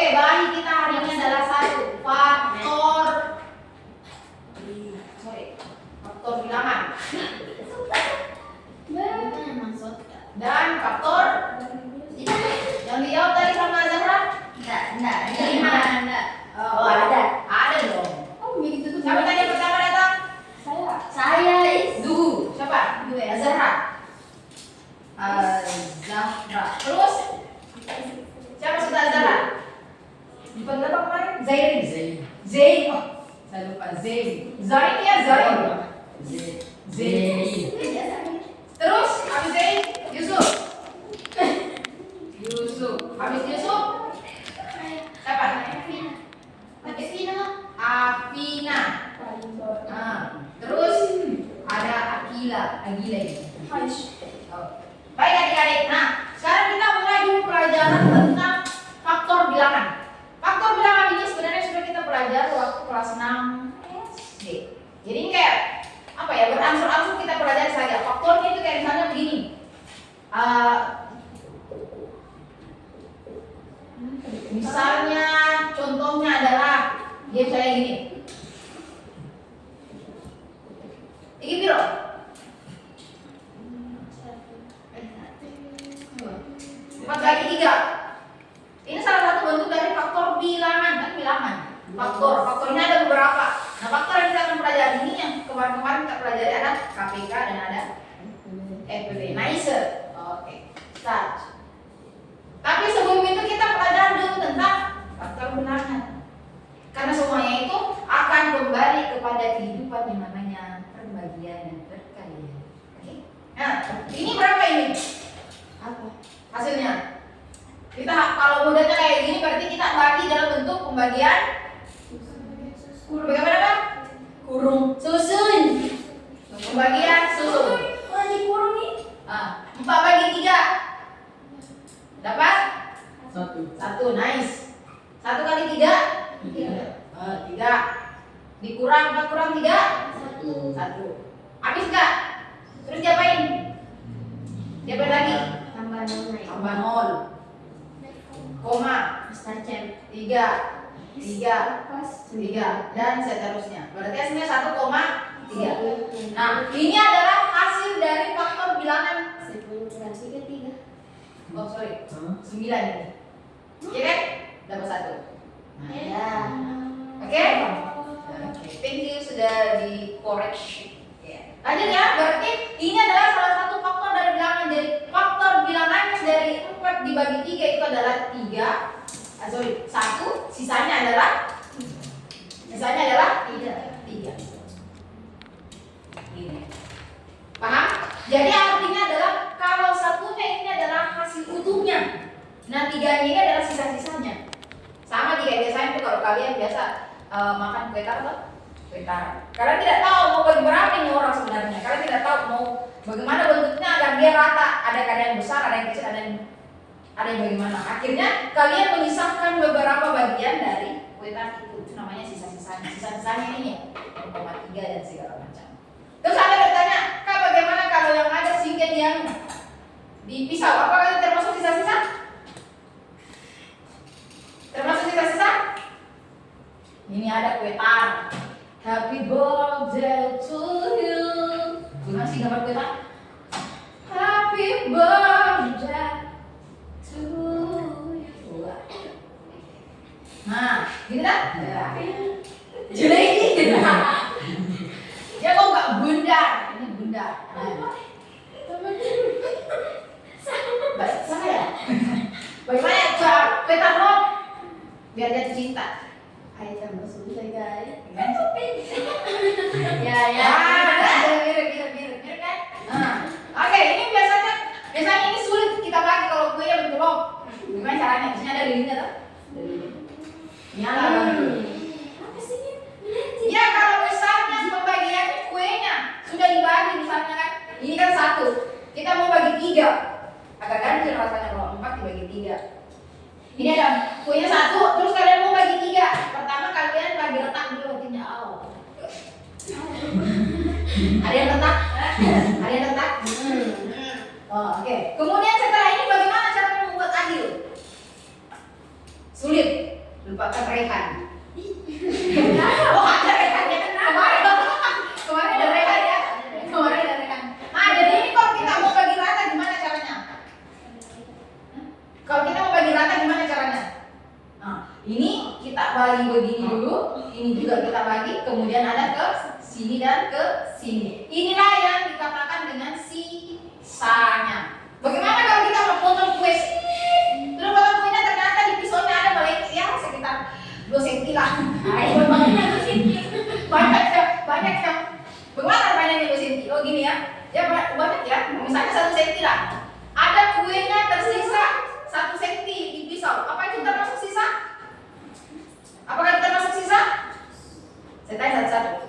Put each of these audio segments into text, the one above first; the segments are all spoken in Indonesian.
Oke, bayi kita hari ini adalah faktor bilangan dan faktor yang dijawab tadi sama Zahra. Enggak. Oh, ada dong. Siapa tadi yang pertama datang? Saya Zuhu. Siapa? Zahra. Zahra. Terus siapa sudah Zahra? Dipanggil apa kemarin? Zain. Oh, saya lupa Zain. Zain ya Zain. Zain. Terus habis Zain Yusuf. Habis Yusuf siapa? Afina. Terus ada Agila ini. Oh. Baik adik-adik. Nah, sekarang kita mulai dulu pelajaran tentang faktor bilangan. Faktor bilangan ini sebenarnya sudah kita pelajari waktu kelas 6 SD. Jadi ini kayak apa ya, berangsur-angsur kita pelajari saja. Faktornya itu kayak misalnya begini. Misalnya contohnya adalah dia misalnya gini. Ini biro. 4/3. Ini salah satu bentuk dari faktor bilangan, kan bilangan. Faktor ini ada beberapa. Nah, faktor yang kita akan pelajari ini yang kemarin kita pelajari ada KPK dan ada FPB. Nice. Oke. Start. Tapi sebelum itu kita pelajari dulu tentang faktor bilangan. Karena semuanya itu akan kembali kepada kehidupan yang namanya pembagian dan perkalian. Oke. Nah, ini berapa ini? apa? Hasilnya. Kita kalau mudahnya kayak gini berarti kita bagi dalam bentuk pembagian bagaimana Pak? Kurung susun. Pembagian susun. Oh, di kurung nih. 4/3 dapat 1. nice. 1 kali 3 3 dikurang 4 kurang 3 1. Habis enggak? Terus diapain? Diapain lagi? Tambah 0 koma Mister Cem. 3 dan seterusnya. Berarti hasilnya 1,3. Nah, ini adalah hasil dari faktor bilangan. Oh, sorry. 9 ini. Oke kan? Dapat 1. Ya. Oke? Thank you sudah dikoreksi. Lanjut ya, berarti ini adalah salah satu faktor dari bilangan. Jadi faktor bilangannya dari 4 dibagi 3 itu adalah 1, sisanya adalah 3. Ini. Paham? Jadi artinya adalah kalau satunya ini adalah hasil utuhnya. Nah, 3-nya ini adalah sisa-sisanya. Sama kayak biasanya tuh kalau kalian biasa makan kue tart. Kalian tidak tahu mau bagi berapa ini orang sebenarnya. Kalian tidak tahu mau bagaimana bentuknya agar dia rata. Ada yang besar, ada yang kecil, ada yang bagaimana. Akhirnya kalian memisahkan beberapa bagian dari kue tart itu namanya sisa-sisanya. Sisa-sisanya ini ya 1,3 dan segala macam. Terus ada bertanya, Kak bagaimana kalau yang ada singkat yang di pisau? Apakah itu termasuk sisa-sisa? Termasuk sisa-sisa? Ini ada kue tart. Happy birthday to you. Gimana sih gambar kue tart? Happy birthday to you. Nah, gini kan? Jelek ini. Ya kok nggak bundar? Ini bundar. Sama ya? Bagaimana ya? Kue tart lo? Biar dia cinta. Ayo tambah susah guys. Ya, mirip kan? Oke, ini biasanya ini sulit kita bagi kalau kue yang bergelok. Gimana caranya? Di sini ada lilinnya tuh. Nyala banget. Apa sih ini? Ya kalau misalnya pembagian kuenya sudah dibagi misalnya kan, ini kan 1, kita mau bagi 3, agak ganjil rasanya kalau 4 dibagi 3. Ini ada kuenya 1, terus kalian mau bagi 3. Pertama kalian bagi retak dulu hatinya. Ada yang retak? Oke. Kemudian setelah ini bagaimana cara membuat adil? Sulit. rehan. Oh, ada rehannya. Kemarin ada rehan ya. Kemarin ada rehan. Nah, jadi ini kalau kita mau bagi rata gimana caranya? Kalau kita mau bagi rata gimana caranya? Nah, ini kita bagi begini dulu, ini juga kita bagi, kemudian ada ke sini dan ke sini. Inilah yang dikatakan dengan sisanya. Bagaimana kalau kita mau potong kue? Terus potong kuenya ternyata di pisaunya ada melengkung ya sekitar 2 cm lah. Banyak ya. Bagaimana banyaknya 2 cm? Oh gini ya. Ya banyak ya. Misalnya 1 cm lah. Ada kuenya tersisa 1 cm di pisau. Apa itu termasuk sisa? Apakah itu termasuk sisa? Saya tanya satu-satu.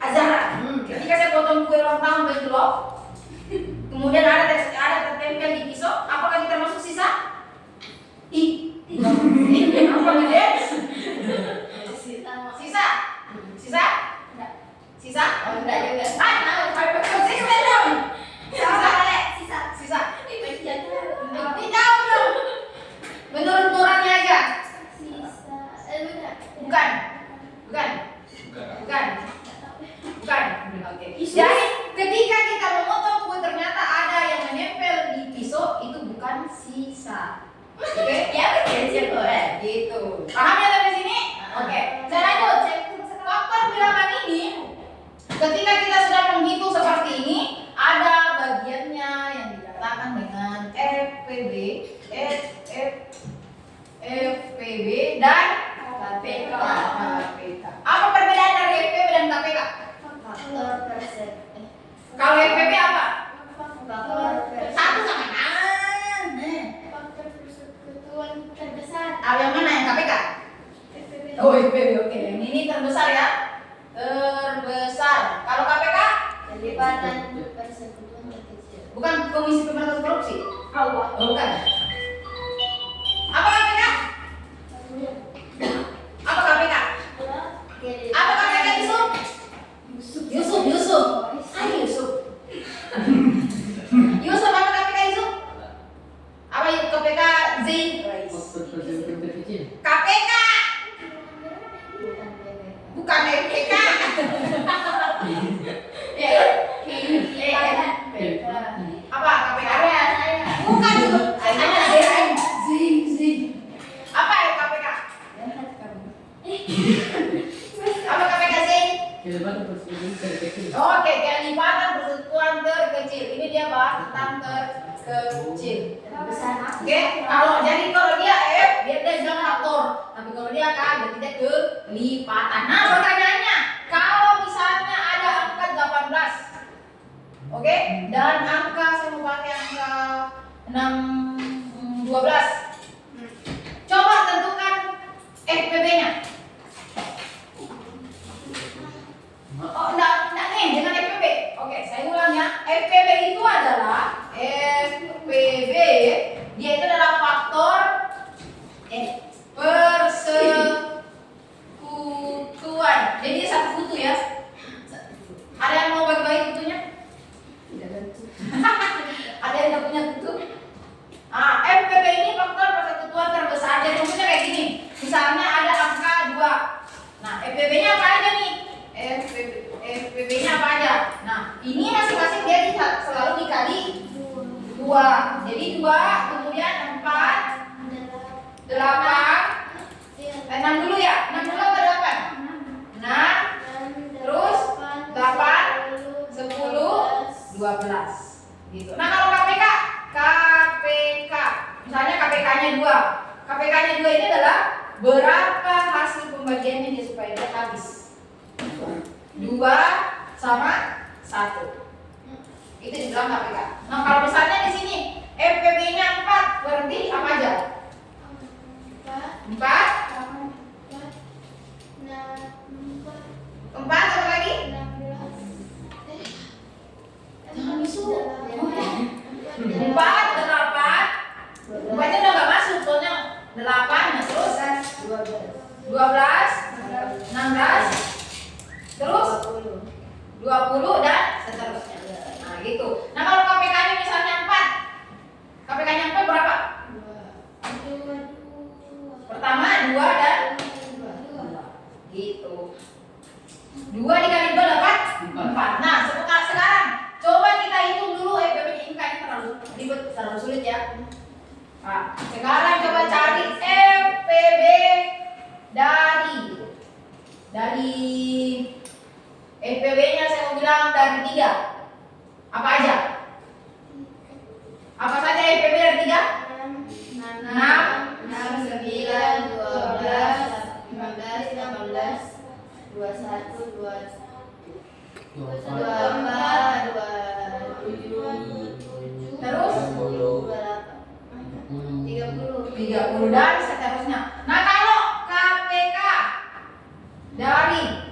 Azara, ketika saya potong kue ulang tahun begitu loh, kemudian ada tertempel di pisau, apakah itu termasuk sisa? Apa gede? Sisa? Sisa? Sisa? Oh, enggak juga. Konsisten dong. Sisa. Ini jauh dong. Menurut Nurani aja. Bukan. Oke. Jadi ketika kita memotong kue ternyata ada yang menempel di pisau, itu bukan sisa. Oke? Ya betul boleh. Gitu. Paham ya sampai sini? Oke. Saya lanjut. Faktor bilangan ini ketika kita sudah menghitung seperti ini, ada bagiannya yang dikatakan dengan FPB, FPB dan KPK. Apa perbedaan dari FPB dan KPK? Faktor persen. Kalau FPB apa? Faktor persen. Satu sama kan. Faktor persekutuan terbesar. Yang mana yang KPK? FPB. Oh FPB, oke. Yang ini terbesar ya. Terbesar. Kalau KPK? Kelipatan persekutuan terkecil. Bukan Komisi Pemberantasan Korupsi. Allah. Oh, bukan. Apa KPK? Apa KPK? Apa KPK Yusuf? Yusuf. Ayo Yusuf. Yusuf apa KPK Yusuf? Apa itu KPK Zain? KPK bukan FPK. Apa KPK? Bukan itu. Zain. Apa ya KPK? Apa KPK Zain? Oke, kelipatan persekutuan terkecil. Ini dia bahas tentang terkecil. Oke, kalau dia F, dia bilang faktor. Tapi kalau dia K, berarti dia kelipatan. Nah, pertanyaannya, kalau misalnya ada angka 18, oke, dan angka saya mau pakai angka 12. Coba tentukan FPB-nya. Oh, enggak nih dengan FPB. Oke, saya ulang ya. FPB itu adalah dia itu adalah faktor persekutuan. Jadi dia satu kutu ya. Ada yang mau bagi-bagi kutunya? Ada yang nggak punya kutu? FPB ini faktor persekutuan terbesar. Jadi contohnya kayak gini. Misalnya ada angka 2. Nah, FPB-nya apa aja nih? FPB-nya apa aja? Nah, ini masing-masing dia selalu dikali 2. Jadi 2, kemudian 4, 8, 6 dulu ya? 6 dulu apa 8? 6, terus 8, 10, 12 gitu. Nah, kalau KPK misalnya KPK-nya 2. KPK-nya 2 ini adalah berapa hasil pembagiannya dia supaya dia habis. 2 sama 1. Itu dibilang KPK. Nah, kalau misalnya di sini FPB-nya 4, berarti apa aja? 4, 4 apa lagi? 4, 8. 4-nya udah gak masuk, soalnya 8, nah terus 12, 16, terus 20 dan seterusnya. Nah gitu. Nah kalau KPK-nya misalnya 4, KPK-nya 4 berapa? Pertama 2 dan terlalu sulit ya. Nah, sekarang coba cari FPB dari FPB-nya saya mau bilang dari 3. Apa aja? Apa saja FPB dari 3? 6, 9, 12, 15, 16, 21, 24, 27, Terus 30 dan seterusnya. Nah, kalau KPK dari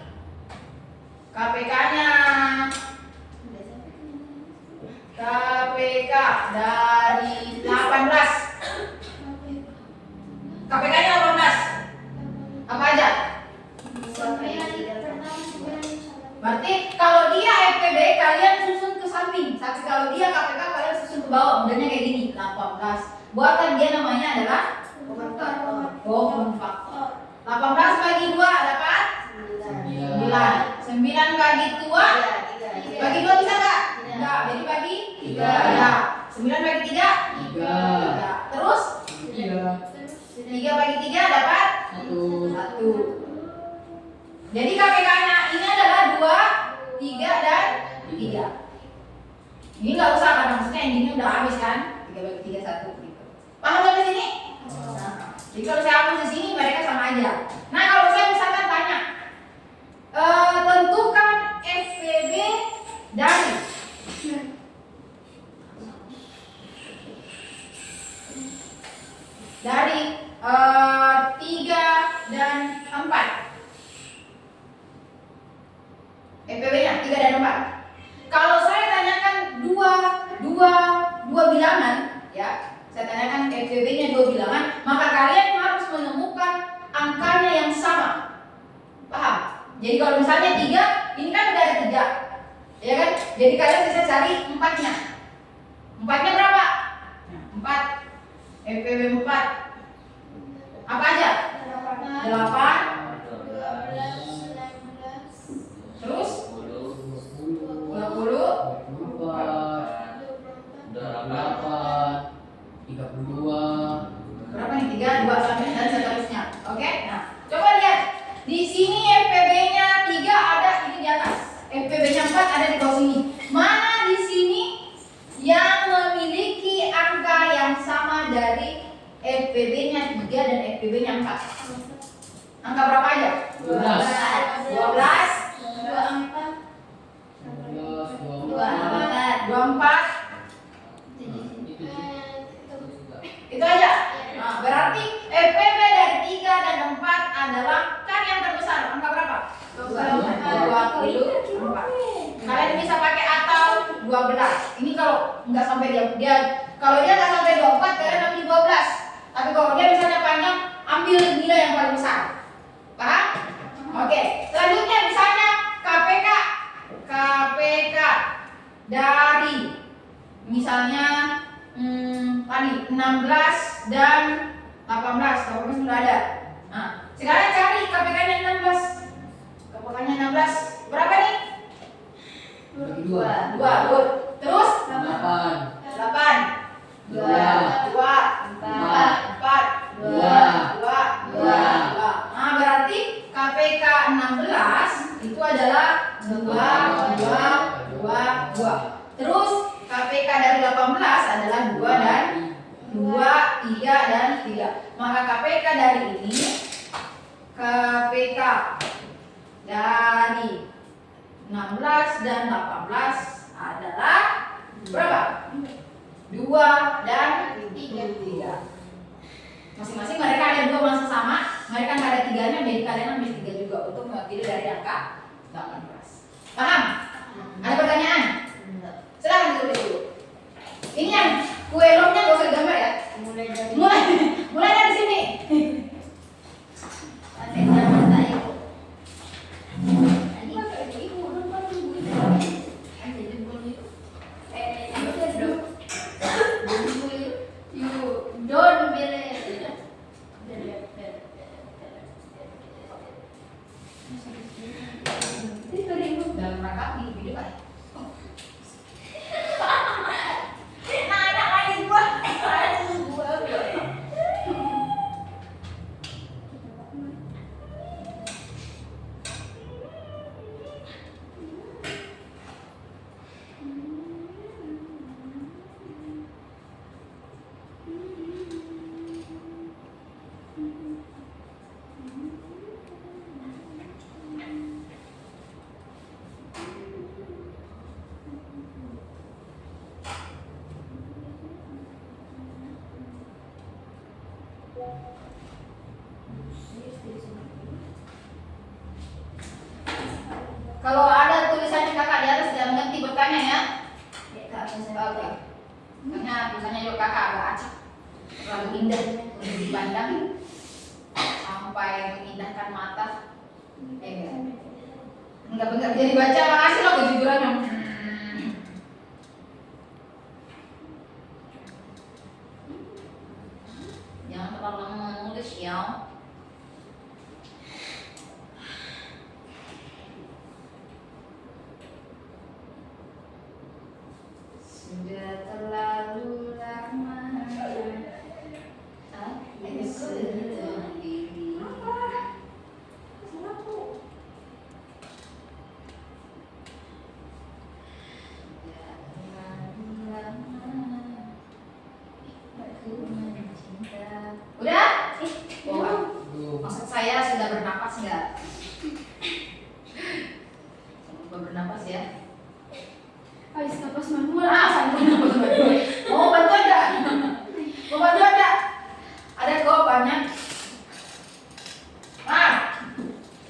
KPK-nya dari 18. KPK-nya 18. Apa aja? Berarti kalau dia FPB kalian susun ke samping, tapi kalau dia KPK kalian susun ke bawah. Modelnya kayak gini, 18. Buatkan dia namanya adalah common factor. 18 bagi 2 dapat 9. 9 bagi 2 bagi 2 bisa enggak? Enggak. Jadi bagi 3. Ya. 9 bagi 3 3. Terus 3 bagi 3 dapat 1. Jadi KPK-nya ini adalah 2, 3 dan 3. Ini enggak usah karena maksudnya endingnya udah habis kan? 3 bagi 3 1 gitu. Paham sampai sini? Nah, jadi kalau saya hapus di sini mereka sama aja. Nah, kalau saya misalkan tanya tentukan FPB dari 3 dan 4. FPB-nya 3 dan 4. Kalau saya tanyakan dua bilangan, ya, saya tanyakan FPB-nya 2 bilangan, maka kalian harus menemukan angkanya yang sama. Paham? Jadi kalau misalnya 3, ini kan udah ada 3, ya kan? Jadi kalian bisa cari 4-nya. 4-nya berapa? 4. FPB 4 apa aja? 8. 12, 19, Terus 20. 32. Berapa nih? 3, 2 sampai dan seterusnya. Oke? Nah, coba lihat. Di sini FPB-nya 3 ada ini di atas. FPB-nya 4 ada di bawah sini. Mana di sini yang memiliki angka yang sama dari FPB-nya 3 dan FPB-nya 4? Angka berapa aja? 12. 12, 24. Itu aja. Nah, berarti FPB dari 3 dan 4 adalah kan yang terbesar. Angka berapa? 24. Kalian bisa pakai atau 12. Ini kalau nggak sampai dia kalau dia nggak sampai 24 kalian ambil 12. Tapi kalau dia misalnya panjang, ambil nilai yang paling besar. Paham? Oke. Selanjutnya misalnya KPK dari misalnya tadi 16 dan 18 sudah ada. Nah, sekarang cari KPK-nya 16. KPK-nya 16 berapa nih? 2. Good. Terus 8. 8. 2. 4. 2. Nah, berarti KPK 16 itu adalah 2. Terus KPK dari 18 adalah 2 dan 2, 3 dan 3. Maka KPK dari ini, KPK dari 16 dan 18 adalah berapa? 2 dan 3. Masing-masing mereka ada 2 masa sama, mereka nggak ada 3-nya, jadi kalian ambil 3 juga untuk mewakili dari angka 18. Paham? Ada pertanyaan? Silahkan ditulis dulu. Ini yang kue lomnya gak usah gambar ya. Mulai dari sini. Dalam rangka di video kan. Nah, ada lagi gua. Kalau ada tulisannya kakak di atas jangan ganti bertanya ya. Ya, Kak, Oke. saya. Karena tulisannya juga kakak agak acak, terlalu indah untuk dipandang sampai mengindahkan mata. Enggak benar jadi baca, makasih loh kejujurannya. Jangan terlalu lama menulis ya. Sudah terlalu lama aku sendiri. Udah? Maksud saya sudah bernapas enggak? Bernapas ya. Habis napas manual. Mau bantuan enggak? Mau bantuan enggak? Ada kok banyak. Nah,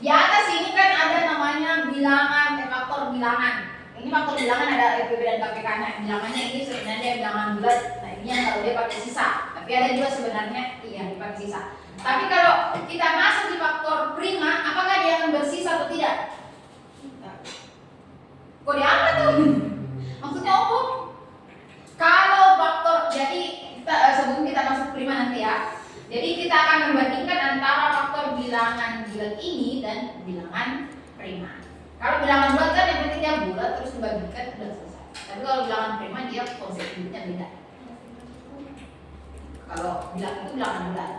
di atas ini kan ada namanya bilangan, faktor bilangan. Ini faktor bilangan ada FPB dan KPK-nya. Bilangannya ini sebenarnya bilangan bulat. Nah, ini yang kalau dia pakai sisa. Tapi ada juga sebenarnya iya dipakai sisa. Tapi kalau kita masuk di faktor prima, apakah dia akan bersisa atau tidak? Kok diangkat tuh? Maksudnya apa? Kalau faktor, jadi kita sebelum kita masuk prima nanti ya. Jadi kita akan membandingkan antara faktor bilangan bulat ini dan bilangan prima. Kalau bilangan bulat kan yang penting dia bulat terus dibagikan udah selesai. Tapi kalau bilangan prima dia konsep unitnya beda. Kalau bilangan itu bilangan bulat.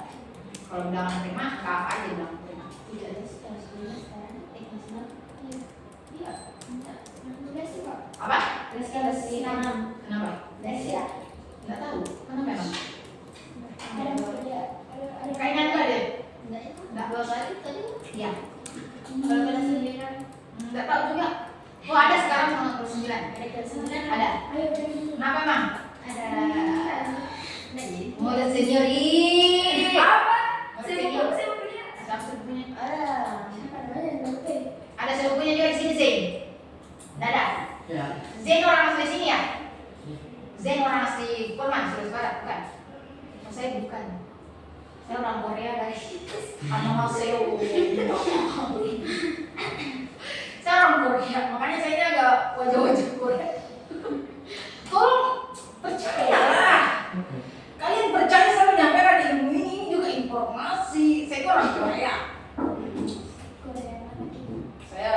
Kalau bilangan prima apa aja bilangan prima. Tidak ada sekarang sekarang. Masih iya. Enggak sih, Pak. Apa? Sekarang enam. Kenapa? Ya. Nggak tahu. Kenapa emang? Ada Kayaknya enggak deh. Enggak dua kali tadi. Iya. Kalau ada 9. Nggak tahu juga. Oh ada sekarang 99. Ada kelas 9. Ada. Ayo. Kenapa emang? Ada. Mau lihat senior ini. Apa? Mau Saya senior. mau punya. Siapa sepupunya? Siapa namanya? Lupa. Ada sepupunya juga di sini Zain. Nggak ada. Ya. Zain orang asli sini ya? Zain orang asli Polman, Sulawesi Barat, bukan? Oh, saya bukan. Saya orang Korea guys. Annyeonghaseyo. Saya orang Korea, makanya saya ini agak wajah-wajah Korea. Tolong percayalah. Kalian percaya saya menyampaikan ilmu ini juga informasi. Saya itu orang Korea. Saya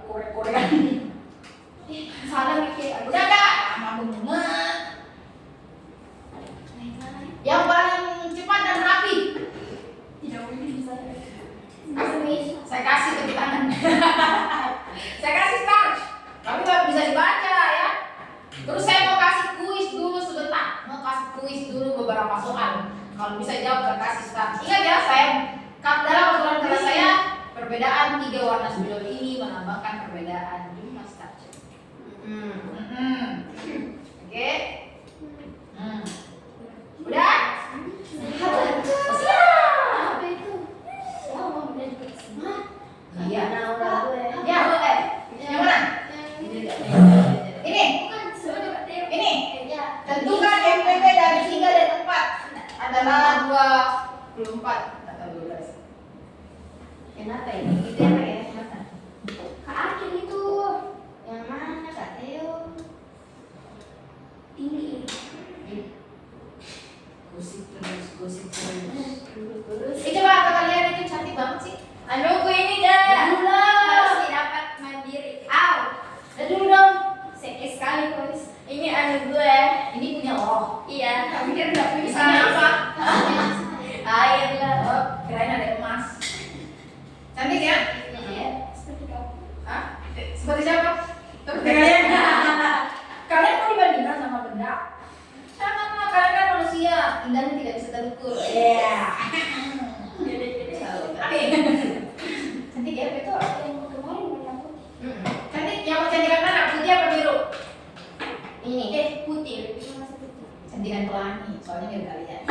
Korea. Salah mikir. Udah enggak? Lama banget. Yang paling cepat dan rapi. Tidak mungkin bisa. Saya kasih ke tangan. Saya kasih start. Tapi nggak bisa dibaca ya. Terus saya mau kasih kuis dulu sebentar. Mau kasih kuis dulu beberapa soal. Kalau bisa jawab saya kasih start. Ingat ya, saya dalam aturan kelas saya perbedaan 3 warna spidol ini melambangkan perbedaan jumlah structure. Oke. Udah? Apa itu? Sama benar. Hah? Iya. Orang gue. Ya, boleh. Yang mana? Ini. Bukan sebenarnya Teo. Ini. Ya. Tentukan MPP dari 3 dan 4 adalah 24 atau 12. Kenapa ini? Itu yang pakai mana? Kak Akin itu. Yang mana Kak Teo? Ini. Gosip terus, gosip terus. Terus. Coba kata kalian itu cantik banget sih. Anu gue ini dah. Harus dapat mandiri. Aw. Dan dulu dong. Sekali sekali guys. Ini anu gue. Ini punya lo. Iya. Tapi kan nggak punya. Isinya apa? Air lah. Oh, kirain ada emas. Cantik ya? Iya. Seperti kamu. Hah? Seperti siapa? Seperti kalian. Kalian mau dibandingkan sama benda? Sama, kalian kan manusia. Indahnya tidak bisa terukur. Iya. Cantik ya, Itu yang kemarin warna putih. Cantik, yang mau cantikan mana? Putih apa biru? Ini. Putih. Itu masih putih. Cantikan pelangi, soalnya biar kalian.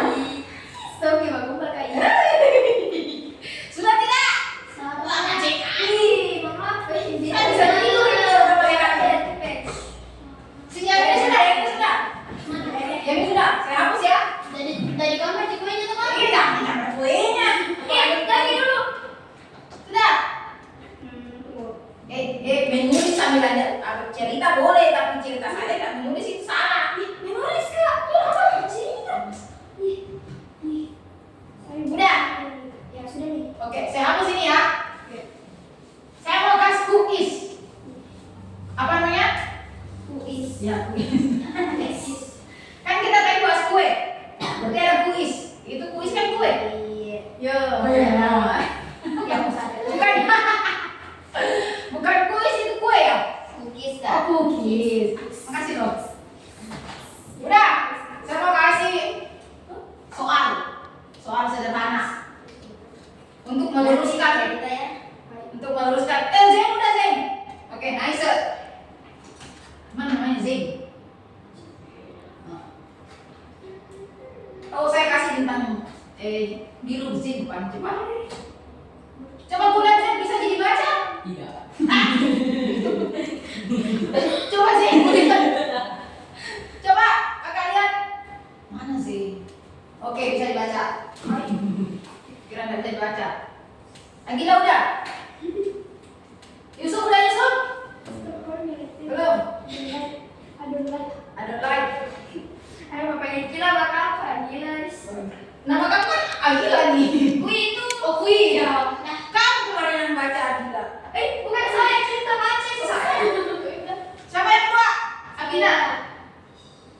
Stop gimana gue pakai ini. Sudah tidak? Salah. Cek. Ih, mama apa ini? Bisa begitu. bintang biru sih bukan coba bulan Zen bisa jadi baca Tidak. coba sih coba kakak lihat mana sih oke bisa dibaca kira nggak bisa dibaca Agila udah Yusuf udah Yusuf belum ada like nama kamu kan Agila nih Kui itu oh Kui ya kamu kemarin yang baca Agila bukan saya cerita baca itu saya siapa yang kedua Agila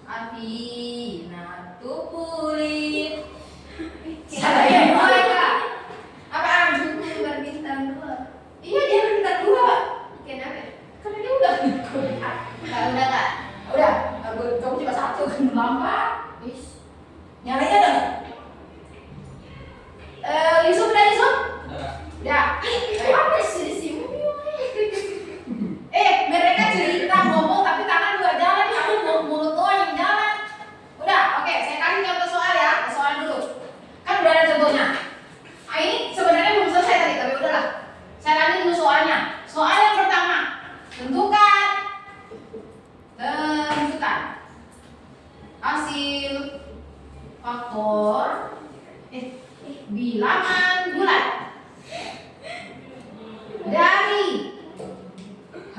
Avina Tupulit siapa yang kedua apa iya dia berbintang 2 karena dia udah udah nggak udah kamu cuma 1 lambat nyalain ada nggak Yusuf udah Yusuf udah mereka cerita ngomong tapi tangan juga jalan kamu mulut doang yang jalan udah oke saya kasih contoh soal ya soal dulu kan udah ada contohnya ini sebenarnya belum selesai tadi tapi udahlah saya kasih dulu soalnya soal yang pertama tentukan hasil faktor bilangan bulat dari 6/4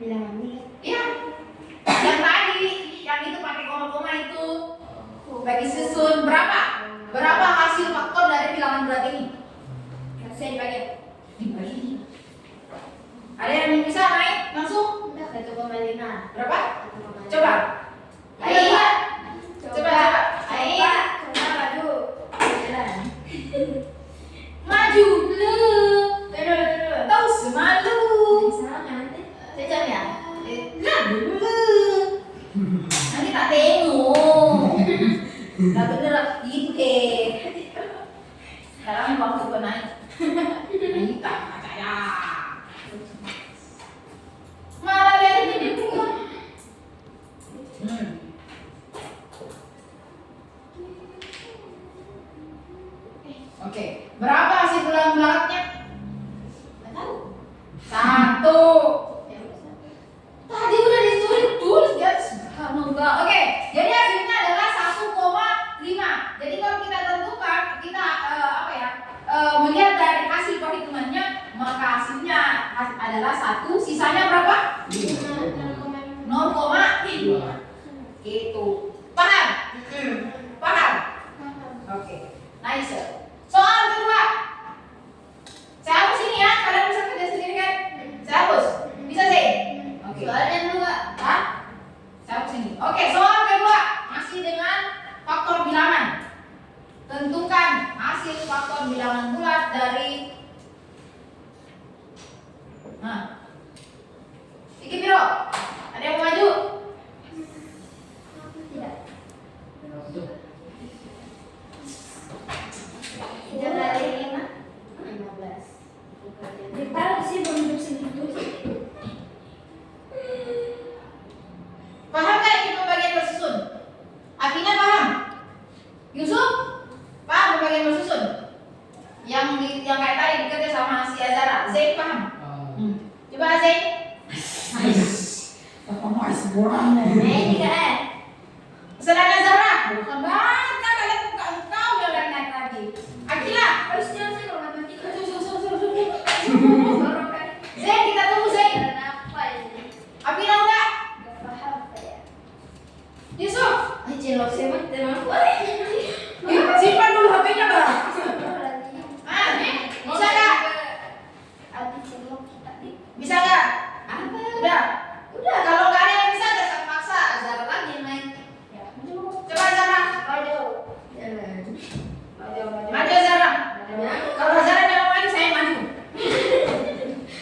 Bilangan bulat. iya yang tadi yang itu pakai koma-koma itu bagi susun berapa hasil faktor dari bilangan bulat ini Saya dibagi ada yang bisa naik langsung 1,5. berapa coba ayo coba ayo maju lu tahu semalu sejam ya lihat dulu nanti tak tengok nggak bener gitu sekarang waktu gue naik naik tak percaya malah lihat ini bukan oke berapa hasil bulat-bulatnya nggak tahu 1 tadi udah ditulis di atas enggak oke jadi hasilnya adalah 1,5 jadi kalau kita tentukan kita melihat dari hasil perhitungannya maka hasilnya adalah 1 sisanya berapa 0,5 gitu paham paham oke nice soal kedua saya hapus ini ya kalian bisa kerja sendiri kan saya hapus bisa sih oke Soalnya dua. Hah? Saya hapus ini oke soal kedua masih dengan faktor bilangan tentukan hasil faktor bilangan bulat dari Iki Biro ada yang mau maju? Tidak. Itu. 3 kali 5 15. Ditaruh sih belum segitu. Paham gak ini pembagian bersusun? Akhirnya paham? Yusuf? Paham pembagian bersusun? Yang kayak tadi dikerja sama si Azara Zain paham? Coba Zain Bapak mau seborang Ini kan. Saudara Zara bukan banget kalian buka engkau yang naik lagi Akila Harus jalan sih kalau matematika. Zain kita tunggu Zain Apa ini? Apina udah? Gak paham saya. Yusuf Cilok sih mah teman boleh. yuk simpan dulu HP-nya bang bisa gak? Ada cilok kita di. Bisa gak? Apa? Udah kalau gak ada yang bisa jangan paksa Zara lagi yang main Ya. coba Zara Maju. maju Zara kalau Zara jangan main saya maju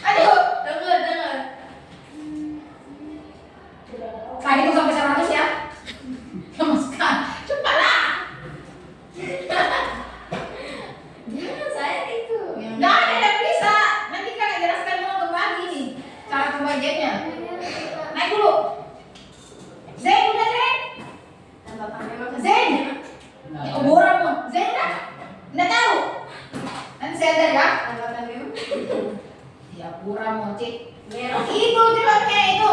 aduh Dengar. saya hitung sampai 100 ya Namaskar cepatlah Jangan saya itu. nggak ada yang bisa nanti kan jelaskan mau kembali nih cara bagiannya. Naik dulu. Zain udah Zain. Zain. Nah, Boramu. Zain udah. Nggak tahu. Nanti saya ada ya. Ya pura mocik. Itu jawabnya itu.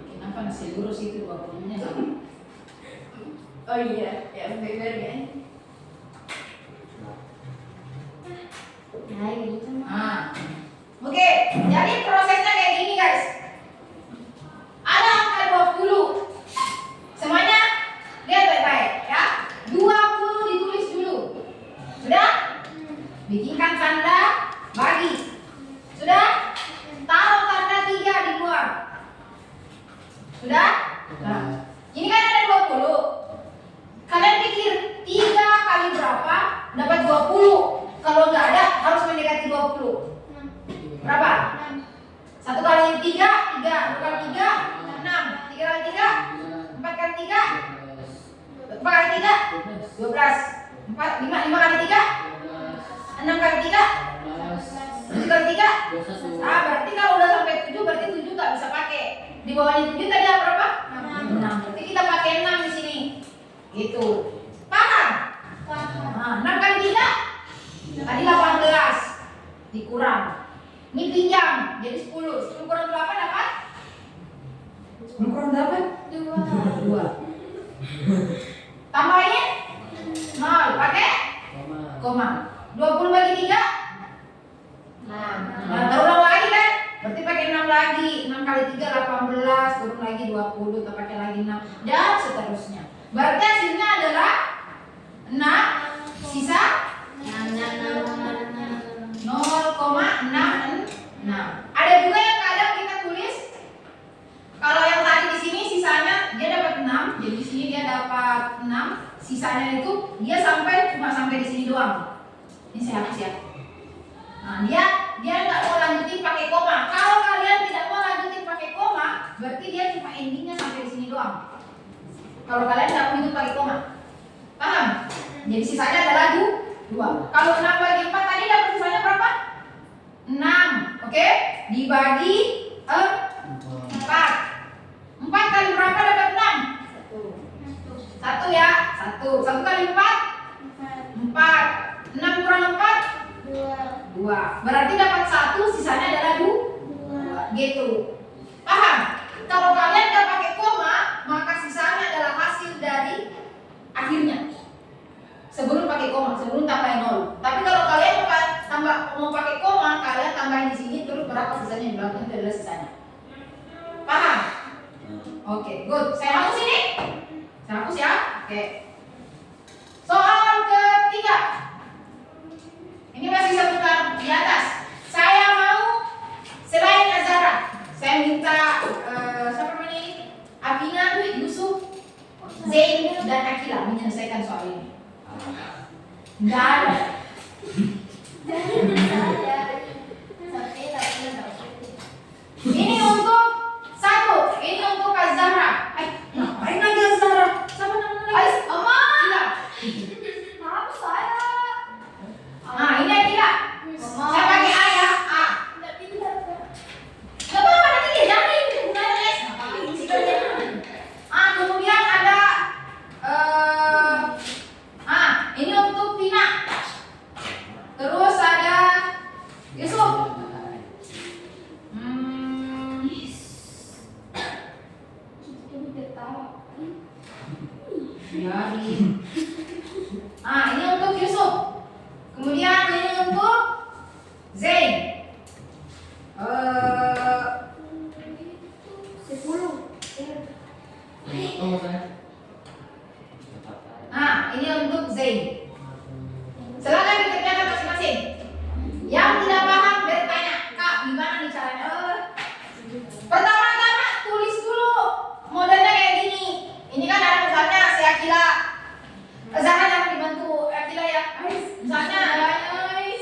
Kenapa nasi lurus itu waktunya sama? Oh iya, ya bener kan? Nah, gitu mah. Nah, oke. Jadi prosesnya kayak gini guys. Ada angka 20. Semuanya lihat baik-baik ya. 20 ditulis dulu. Sudah? Bikinkan tanda bagi. Sudah? Taruh tanda 3 di luar. Sudah? Nah, ini kan ada 20. Kalian pikir 3 kali berapa dapat 20? Kalau nggak ada harus mendekati 20. Berapa? 1 kali 3, 3. 2 kali 3, 6. 3 kali 3, 4 kali 3, 4 kali 3, 12. 5 kali 3, 6 kali 3, 7 kali 3. Ah, berarti kalau udah sampai 7 berarti 7 nggak bisa pakai. Di bawahnya 7 tadi apa berapa? 6. Berarti kita pakai 6 di sini. Gitu. Paham? Nah, 6 kali 3 tadi 18 dikurang. Ini pinjam jadi 10. 10 kurang 8 dapat? 10 kurang 8? 2. Tambahin 0 pakai koma. 20 bagi 3? Nah, terulang lagi kan? Berarti pakai 6 lagi. 6 kali 3 18, turun lagi 20, kita pakai lagi 6 dan seterusnya. Berarti hasilnya adalah 6 sisa 0,66. Ada juga yang kadang kita tulis kalau yang tadi di sini sisanya dia dapat 6, jadi di sini dia dapat 6, sisanya itu dia cuma sampai di sini doang. Ini saya hapus ya. Nah, dia nggak mau lanjutin pakai koma. Kalau kalian tidak mau lanjutin pakai koma, berarti dia cuma endingnya sampai di sini doang. Kalau kalian nggak mau hidup pakai koma, paham? Jadi sisanya adalah 2. Kalau 6 bagi 4 tadi dapat sisanya berapa? 6. Oke? Dibagi 4. 4 kali berapa dapat 6? 1 ya. 1 kali 4? 4. 6 kurang 4? 2. Berarti dapat 1, sisanya adalah 2. Gitu. Paham? Kalau kalian nggak pakai koma, maka sisanya adalah hasil dari akhirnya. Sebelum pakai koma, sebelum tambahin 0. Tapi kalau kalian mau pakai koma, kalian tambahin di sini terus berapa sisanya di belakang itu adalah sisanya. Paham? Oke, good. Saya hapus ini. Saya hapus ya. Oke. Soal ketiga. Ini masih seputar di atas. Saya mau selain Azara, saya minta siapa namanya ini? Abina, Yusuf, Zain dan Akila menyelesaikan soal ini. Nggak ada. Ini untuk 1. Ini untuk Azara. Ngapain lagi Azara? Siapa namanya? Oma. Akila. Maaf saya. Nah, ini Akila. Saya pakai A ya. A. Tidak pintar kan? Gak apa-apa nanti dia jamin gunanya les. Ngapain sih kalian? Kemudian ada ini untuk Tina. Terus ada Yusuf. Ini ketawa. Jadi. Ini untuk Yusuf. Kemudian ini untuk Zain. 10. Ini untuk Zain. Silakan dikerjakan masing-masing. Yang tidak paham bertanya, Kak, gimana nih caranya? Pertama-tama tulis dulu modelnya kayak gini. Ini kan ada misalnya si Akila. Zahra yang dibantu Akila ya. Misalnya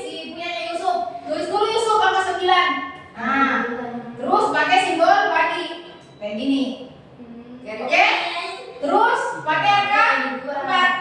si punyanya Yusuf. Tulis dulu Yusuf angka 9. Terus pakai simbol bagi kayak gini. Oke? Terus pakai angka 4.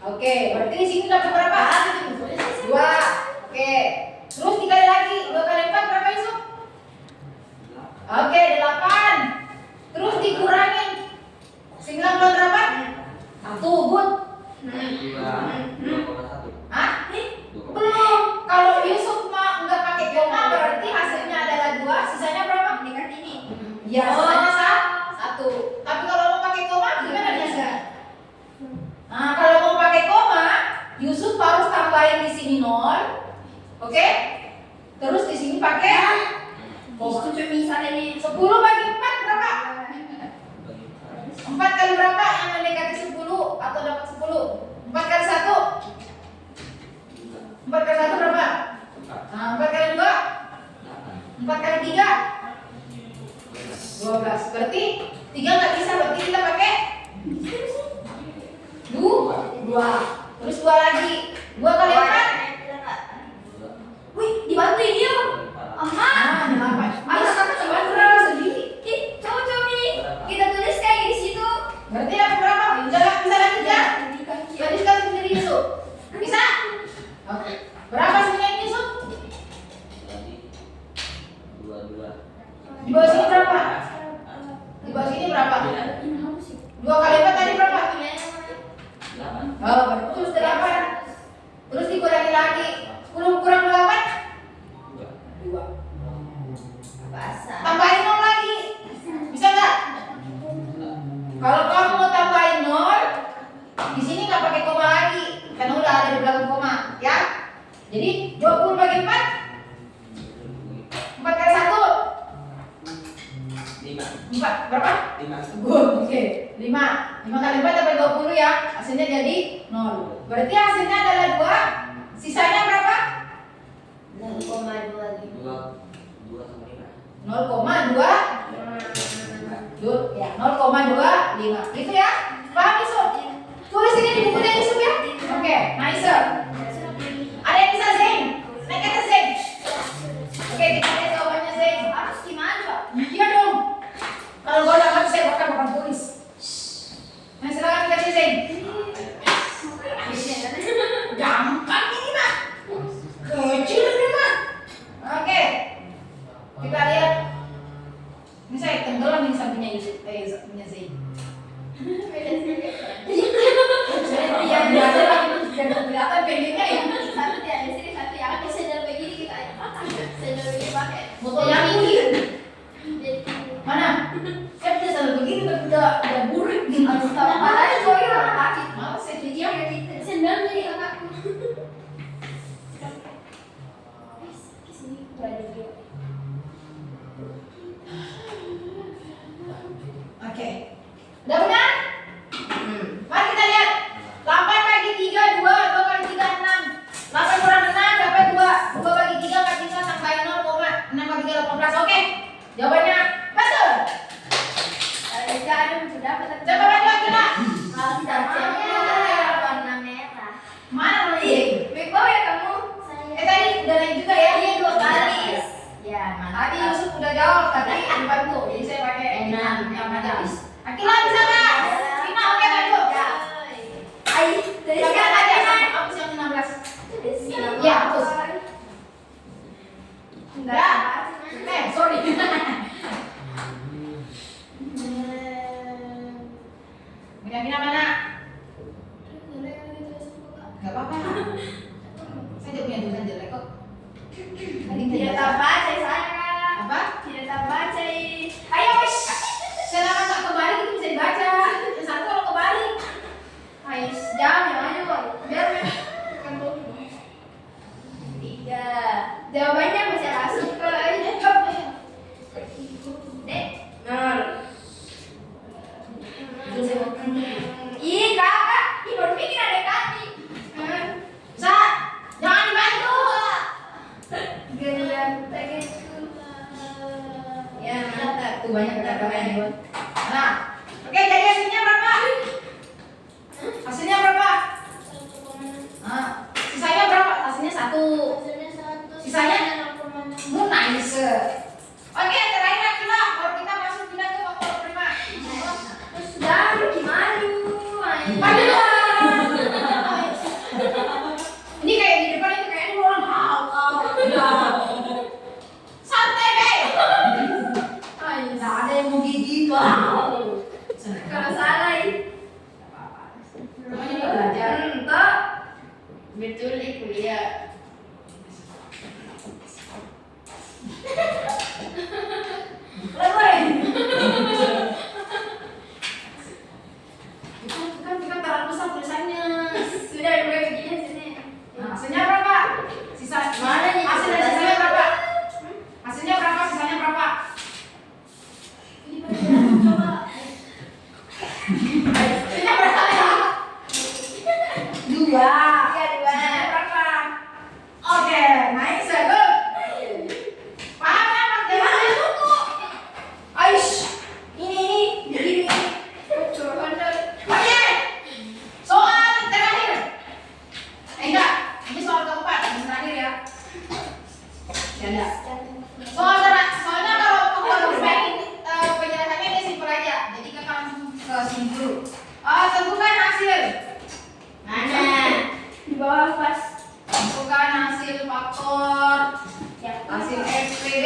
Oke, berarti di sini dapat berapa? 2. Oke. Terus dikali lagi 2 kali 4 berapa Yusuf? Oke, 8. Terus dikurangin 98. 1, good. Hah? Belum. Kalau Yusuf nggak pakai koma berarti hasilnya adalah 2, sisanya berapa? Ya, sisanya 1. Tapi kalau mau pakai koma gimana bisa? Nah, kalau mau pakai koma, Yusuf harus tambahin di sini 0. Oke? Terus di sini pakai koma. 10 bagi 4 berapa? 4 kali berapa yang mendekati 10 atau dapat 10? 4 kali 1? 4 kali 1 berapa? Nah, 4 kali 2? 4 kali 3? 12. Berarti 3 nggak bisa, berarti kita pakai 2. Terus 2 lagi. 2 kali 4? Wih, dibantuin dia. Nah, 8. Ayo kakak coba tulis sendiri. Coba nih. Kita tulis kayak di situ. Berarti dapat berapa? Bisa lagi ya? Tadi sekali sendiri Yusuf. Bisa? Oke. Berapa sebenarnya Yusuf? Di bawah sini berapa? Di bawah sini berapa? 2 kali 4 tadi berapa? Oh, berarti terus 8. Terus dikurangi lagi. 10 kurang 8? 2. Tambahin 0 lagi. Bisa nggak? Kalau kamu mau tambahin 0, di sini nggak pakai koma lagi, karena udah ada di belakang koma, ya. Jadi 20 bagi 4? 4 kali 1? 4 berapa? 5. Good, oke. 5 kali 4 dapat 20 ya. Hasilnya jadi 0. Berarti hasilnya adalah 2. Sisanya berapa? 0,2. Ya, 0,25. Gitu ya. Paham Yusuf? Tulis ini di bukunya Yusuf ya. Oke, nice. Ada yang bisa Zain? Naik ke atas Zain. Oke, kita lihat jawabannya Zain. Harus gimana, Pak? Iya dong. Kalau gua dapat saya bakal tulis. Nah, silakan dikasih Zain. Gampang ini mah. Kecil ini mah. Oke. Kita lihat. Ini saya tenggelam ini sampingnya Yusuf. Sampingnya Zain. Iya, biasa lagi jangan kelihatan pendeknya ya. Satu di ada sini, satu yang aku sendal begini kita sendal begini pakai. Botol yang ini Jadi mana? Saya bisa selalu begini tapi udah burik. harus tahu apa aja kok ya kaki. Mau saya cuci Sendal jadi kakakku. Kesini berada dia. Oke. Udah benar? Mari kita lihat. 8 bagi 3 2, 2 kali 3 6. 8 kurang 6 dapat 2. 2 bagi 3 kali 3 tambah 0, 6 bagi 3 18. Oke. Jawabannya betul. Jangan sudah Coba lagi lagi lah. Kalau kita ceknya warna merah. Mana lagi? Bego ya kamu? Tadi udah naik juga ya? Iya 2 kali. Ya, Tadi Yusuf udah jawab, tadi dibantu. Jadi saya pakai 6 yang aja. Akila bisa nggak? 5, oke maju. Ayo, dari Coba sekarang aja aja. hapus yang 16. Iya, hapus. Enggak. Sorry. Mina mana? Gak apa-apa. Saya juga punya tulisan jelek kok. Tadi Tidak tahu baca saya. Apa? Tidak tahu baca. Ayo wis. Selama tak kebalik itu bisa dibaca. Yang satu kalau kebalik. Ayo, jangan maju. Biar 3. Jawabannya masih masuk ke Dek. Ih, kakak. Ih, baru bikin ada kaki. Sa, jangan dibantu. Giliran tanganku. Ya mantap. Tuh banyak kata-kata yang buat. Nah, oke jadi hasilnya berapa? Hasilnya berapa? Nah, sisanya berapa? Hasilnya 1. Sisanya? Nice. Oke, terakhir Akila. Baru kita masuk pindah ke waktu prima. Terus udah gimana? Aduh. Ini berapa ya? 2. Iya, 2. Berapa? Oke, nice, good. Paham ya, Mas? Jangan tunggu. Aish, ini. Oke, soal terakhir. Enggak, ini soal keempat, yang terakhir ya. Enggak. Soalnya kalau harus main penjelasannya ini simpel aja. Jadi kakak langsung ke sini dulu. Tentukan hasil. Mana? Di bawah pas. Tentukan hasil faktor Ya. hasil SPB.